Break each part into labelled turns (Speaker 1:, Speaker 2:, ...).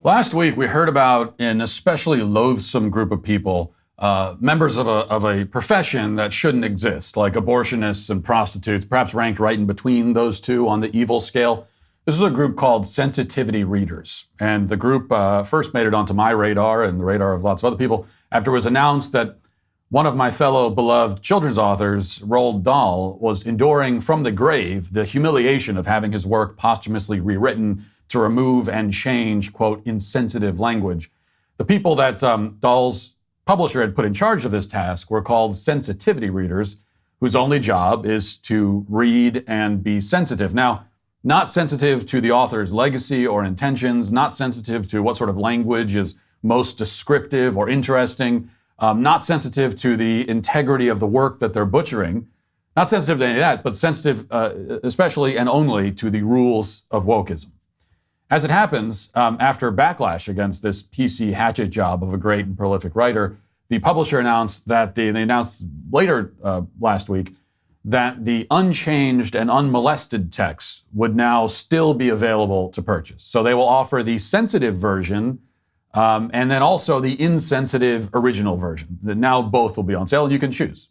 Speaker 1: Last week, we heard about an especially loathsome group of people, members of a profession that shouldn't exist, like abortionists and prostitutes, perhaps ranked right in between those two on the evil scale. This is a group called sensitivity readers. And the group first made it onto my radar and the radar of lots of other people after it was announced that one of my fellow beloved children's authors, Roald Dahl, was enduring from the grave the humiliation of having his work posthumously rewritten to remove and change, quote, insensitive language. The people that Dahl's publisher had put in charge of this task were called sensitivity readers, whose only job is to read and be sensitive. Now, not sensitive to the author's legacy or intentions, not sensitive to what sort of language is most descriptive or interesting, not sensitive to the integrity of the work that they're butchering, not sensitive to any of that, but sensitive especially and only to the rules of wokeism. As it happens, after backlash against this PC hatchet job of a great and prolific writer, the publisher announced that they announced later last week that the unchanged and unmolested texts would now still be available to purchase. So they will offer the sensitive version and then also the insensitive original version. Now both will be on sale and you can choose.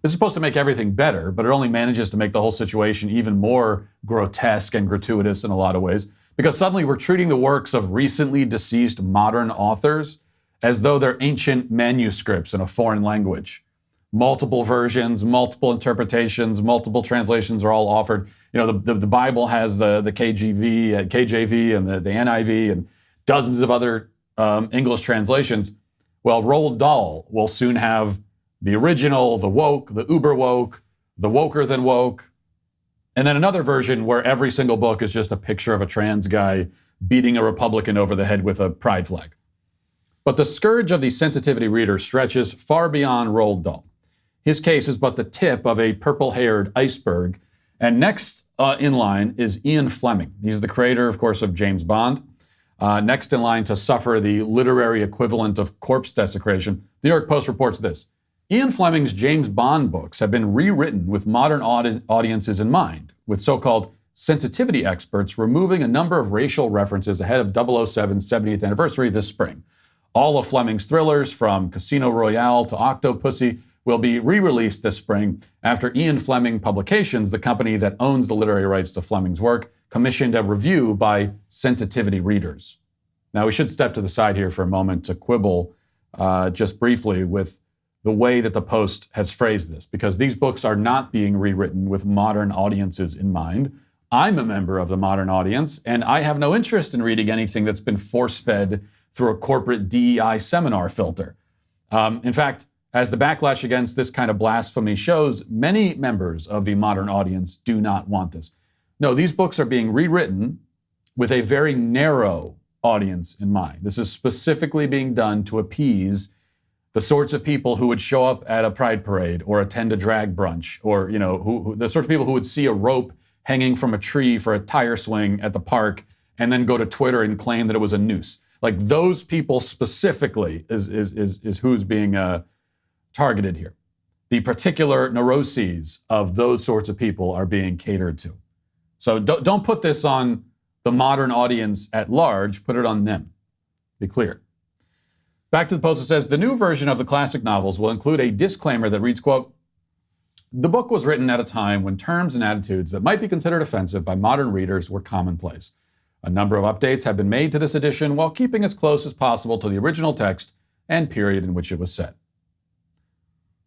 Speaker 1: This is supposed to make everything better, but it only manages to make the whole situation even more grotesque and gratuitous in a lot of ways. Because suddenly we're treating the works of recently deceased modern authors as though they're ancient manuscripts in a foreign language. Multiple versions, multiple interpretations, multiple translations are all offered. You know, the Bible has the KJV and the NIV and dozens of other English translations. Well, Roald Dahl will soon have the original, the woke, the uber woke, the woker than woke, and then another version where every single book is just a picture of a trans guy beating a Republican over the head with a pride flag. But the scourge of the sensitivity reader stretches far beyond Roald Dahl. His case is but the tip of a purple-haired iceberg. And next in line is Ian Fleming. He's the creator, of course, of James Bond. Next in line to suffer the literary equivalent of corpse desecration, the New York Post reports this. Ian Fleming's James Bond books have been rewritten with modern audiences in mind, with so-called sensitivity experts removing a number of racial references ahead of 007's 70th anniversary this spring. All of Fleming's thrillers, from Casino Royale to Octopussy, will be re-released this spring after Ian Fleming Publications, the company that owns the literary rights to Fleming's work, commissioned a review by sensitivity readers. Now, we should step to the side here for a moment to quibble just briefly with the way that the Post has phrased this, because these books are not being rewritten with modern audiences in mind. I'm a member of the modern audience, and I have no interest in reading anything that's been force-fed through a corporate DEI seminar filter. In fact, as the backlash against this kind of blasphemy shows, many members of the modern audience do not want this. No, these books are being rewritten with a very narrow audience in mind. This is specifically being done to appease the sorts of people who would show up at a pride parade or attend a drag brunch, or, you know, the sorts of people who would see a rope hanging from a tree for a tire swing at the park and then go to Twitter and claim that it was a noose. Like, those people specifically is who's being targeted here. The particular neuroses of those sorts of people are being catered to. So don't put this on the modern audience at large, put it on them. Be clear. Back to the Post, it says, the new version of the classic novels will include a disclaimer that reads, quote, the book was written at a time when terms and attitudes that might be considered offensive by modern readers were commonplace. A number of updates have been made to this edition while keeping as close as possible to the original text and period in which it was set.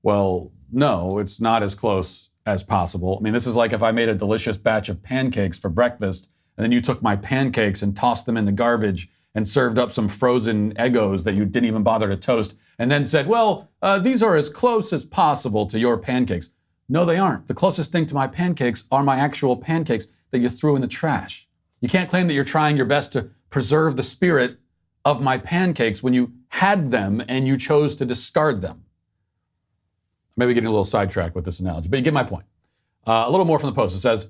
Speaker 1: Well, no, it's not as close as possible. I mean, this is like if I made a delicious batch of pancakes for breakfast, and then you took my pancakes and tossed them in the garbage and served up some frozen Eggos that you didn't even bother to toast, and then said, well, these are as close as possible to your pancakes. No, they aren't. The closest thing to my pancakes are my actual pancakes that you threw in the trash. You can't claim that you're trying your best to preserve the spirit of my pancakes when you had them and you chose to discard them. Maybe getting a little sidetracked with this analogy, but you get my point. A little more from the Post. It says,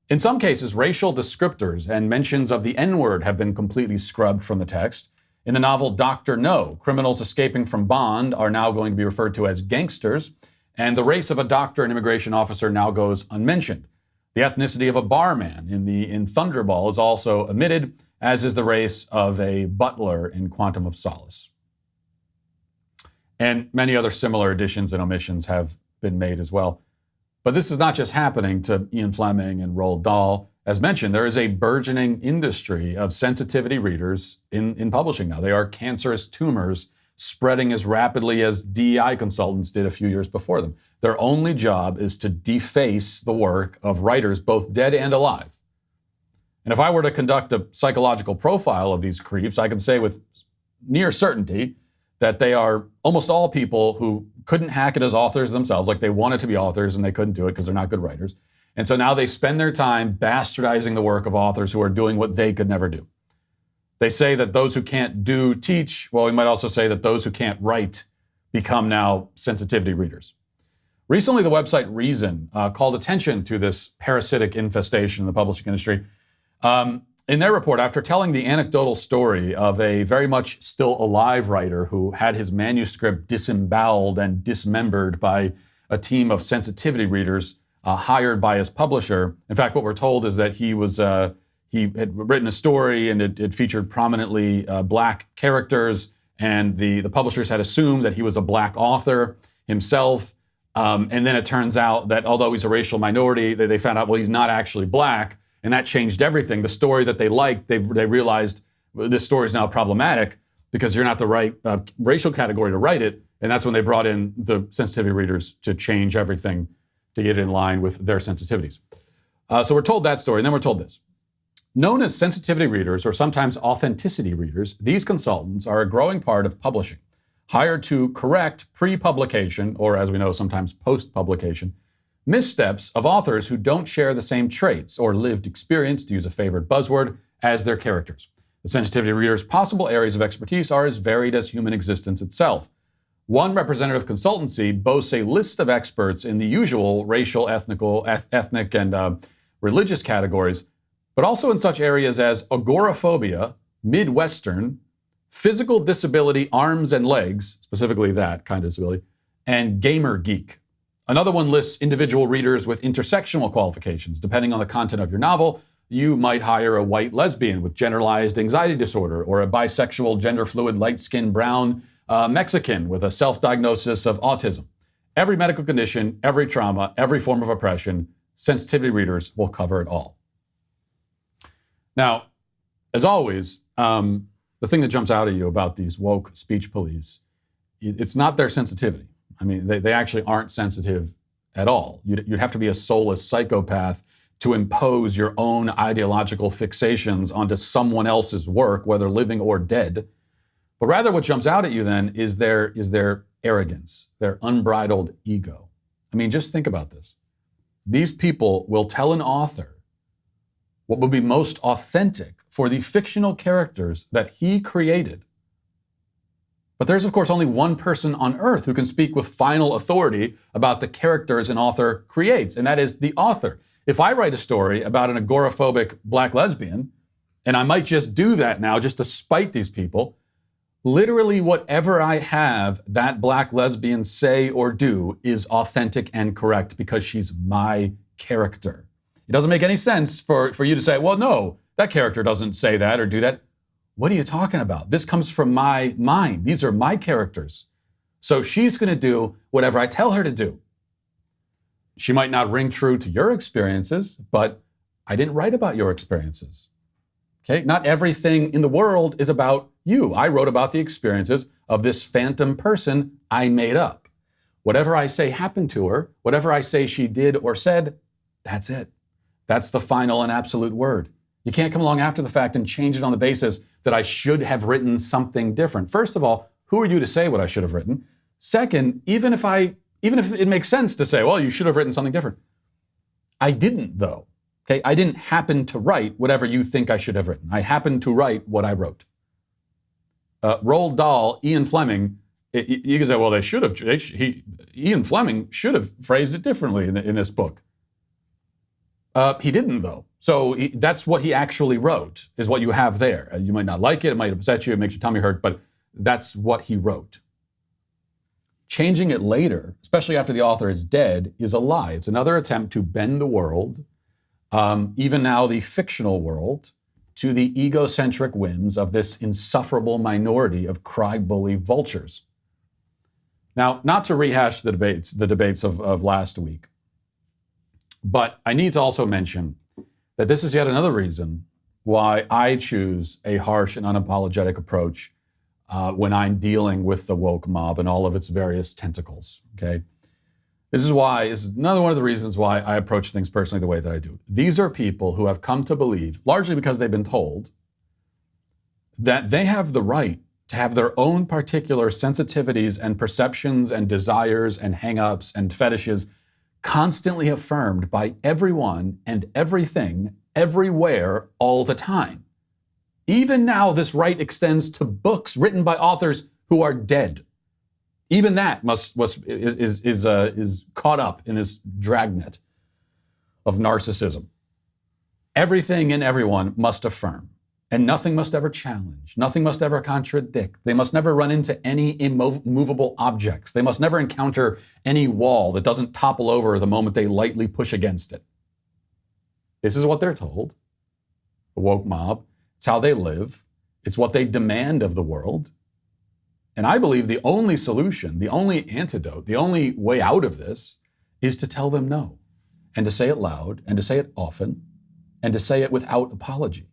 Speaker 1: in some cases, racial descriptors and mentions of the N-word have been completely scrubbed from the text. In the novel Dr. No, criminals escaping from Bond are now going to be referred to as gangsters, and the race of a doctor and immigration officer now goes unmentioned. The ethnicity of a barman in Thunderball is also omitted, as is the race of a butler in Quantum of Solace. And many other similar additions and omissions have been made as well. But this is not just happening to Ian Fleming and Roald Dahl. As mentioned, there is a burgeoning industry of sensitivity readers in publishing now. They are cancerous tumors spreading as rapidly as DEI consultants did a few years before them. Their only job is to deface the work of writers, both dead and alive. And if I were to conduct a psychological profile of these creeps, I can say with near certainty that they are almost all people who couldn't hack it as authors themselves, like they wanted to be authors and they couldn't do it because they're not good writers. And so now they spend their time bastardizing the work of authors who are doing what they could never do. They say that those who can't do teach. Well, we might also say that those who can't write become now sensitivity readers. Recently, the website Reason called attention to this parasitic infestation in the publishing industry. In their report, after telling the anecdotal story of a very much still alive writer who had his manuscript disemboweled and dismembered by a team of sensitivity readers hired by his publisher. In fact, what we're told is that he had written a story and it featured prominently black characters, and the publishers had assumed that he was a black author himself. And then it turns out that although he's a racial minority, they found out, well, he's not actually black. And that changed everything. The story that they liked, they realized this story is now problematic because you're not the right racial category to write it. And that's when they brought in the sensitivity readers to change everything to get in line with their sensitivities. So we're told that story, and then we're told this. Known as sensitivity readers, or sometimes authenticity readers, these consultants are a growing part of publishing, hired to correct pre-publication, or as we know, sometimes post-publication, missteps of authors who don't share the same traits or lived experience, to use a favorite buzzword, as their characters. The sensitivity reader's possible areas of expertise are as varied as human existence itself. One representative consultancy boasts a list of experts in the usual racial, ethnic, and religious categories, but also in such areas as agoraphobia, Midwestern, physical disability, arms and legs, specifically that kind of disability, and gamer geek. Another one lists individual readers with intersectional qualifications. Depending on the content of your novel, you might hire a white lesbian with generalized anxiety disorder, or a bisexual, gender-fluid, light-skinned, brown Mexican with a self-diagnosis of autism. Every medical condition, every trauma, every form of oppression, sensitivity readers will cover it all. Now, as always, the thing that jumps out at you about these woke speech police, it's not their sensitivity. I mean, they actually aren't sensitive at all. You'd have to be a soulless psychopath to impose your own ideological fixations onto someone else's work, whether living or dead. But rather what jumps out at you then is their arrogance, their unbridled ego. I mean, just think about this. These people will tell an author what would be most authentic for the fictional characters that he created. But there's, of course, only one person on earth who can speak with final authority about the characters an author creates, and that is the author. If I write a story about an agoraphobic black lesbian, and I might just do that now just to spite these people, literally whatever I have that black lesbian say or do is authentic and correct because she's my character. It doesn't make any sense for you to say, well, no, that character doesn't say that or do that. What are you talking about? This comes from my mind. These are my characters. So she's going to do whatever I tell her to do. She might not ring true to your experiences, but I didn't write about your experiences. Okay? Not everything in the world is about you. I wrote about the experiences of this phantom person I made up. Whatever I say happened to her, whatever I say she did or said, that's it. That's the final and absolute word. You can't come along after the fact and change it on the basis that I should have written something different. First of all, who are you to say what I should have written? Second, even if it makes sense to say, well, you should have written something different. I didn't, though. Okay, I didn't happen to write whatever you think I should have written. I happened to write what I wrote. Roald Dahl, Ian Fleming, you can say, well, Ian Fleming should have phrased it differently in this book. He didn't, though. So that's what he actually wrote, is what you have there. You might not like it, it might upset you, it makes your tummy hurt, but that's what he wrote. Changing it later, especially after the author is dead, is a lie. It's another attempt to bend the world, even now the fictional world, to the egocentric whims of this insufferable minority of cry-bully vultures. Now, not to rehash the debates of last week, but I need to also mention that this is yet another reason why I choose a harsh and unapologetic approach when I'm dealing with the woke mob and all of its various tentacles, okay? This is another one of the reasons why I approach things personally the way that I do. These are people who have come to believe, largely because they've been told, that they have the right to have their own particular sensitivities and perceptions and desires and hang-ups and fetishes constantly affirmed by everyone and everything, everywhere, all the time. Even now, this right extends to books written by authors who are dead. Even that is caught up in this dragnet of narcissism. Everything and everyone must affirm, and nothing must ever challenge. Nothing must ever contradict. They must never run into any immovable objects. They must never encounter any wall that doesn't topple over the moment they lightly push against it. This is what they're told. The woke mob. It's how they live. It's what they demand of the world. And I believe the only solution, the only antidote, the only way out of this is to tell them no, and to say it loud, and to say it often, and to say it without apology.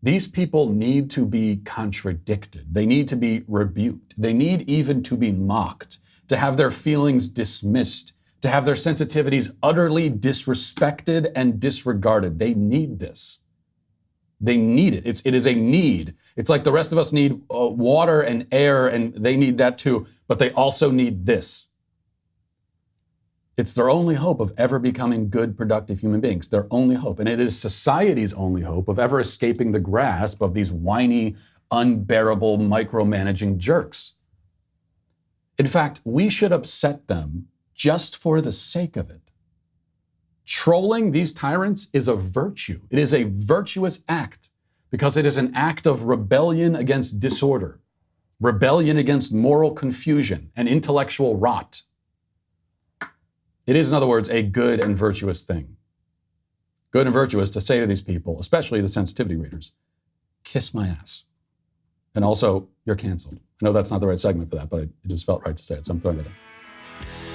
Speaker 1: These people need to be contradicted. They need to be rebuked. They need even to be mocked, to have their feelings dismissed, to have their sensitivities utterly disrespected and disregarded. They need this. They need it. It is a need. It's like the rest of us need water and air, and they need that too, but they also need this. It's their only hope of ever becoming good, productive human beings. Their only hope. And it is society's only hope of ever escaping the grasp of these whiny, unbearable, micromanaging jerks. In fact, we should upset them just for the sake of it. Trolling these tyrants is a virtue. It is a virtuous act because it is an act of rebellion against disorder, rebellion against moral confusion and intellectual rot. It is, in other words, a good and virtuous thing. Good and virtuous to say to these people, especially the sensitivity readers, kiss my ass. And also, you're canceled. I know that's not the right segment for that, but it just felt right to say it, so I'm throwing that in.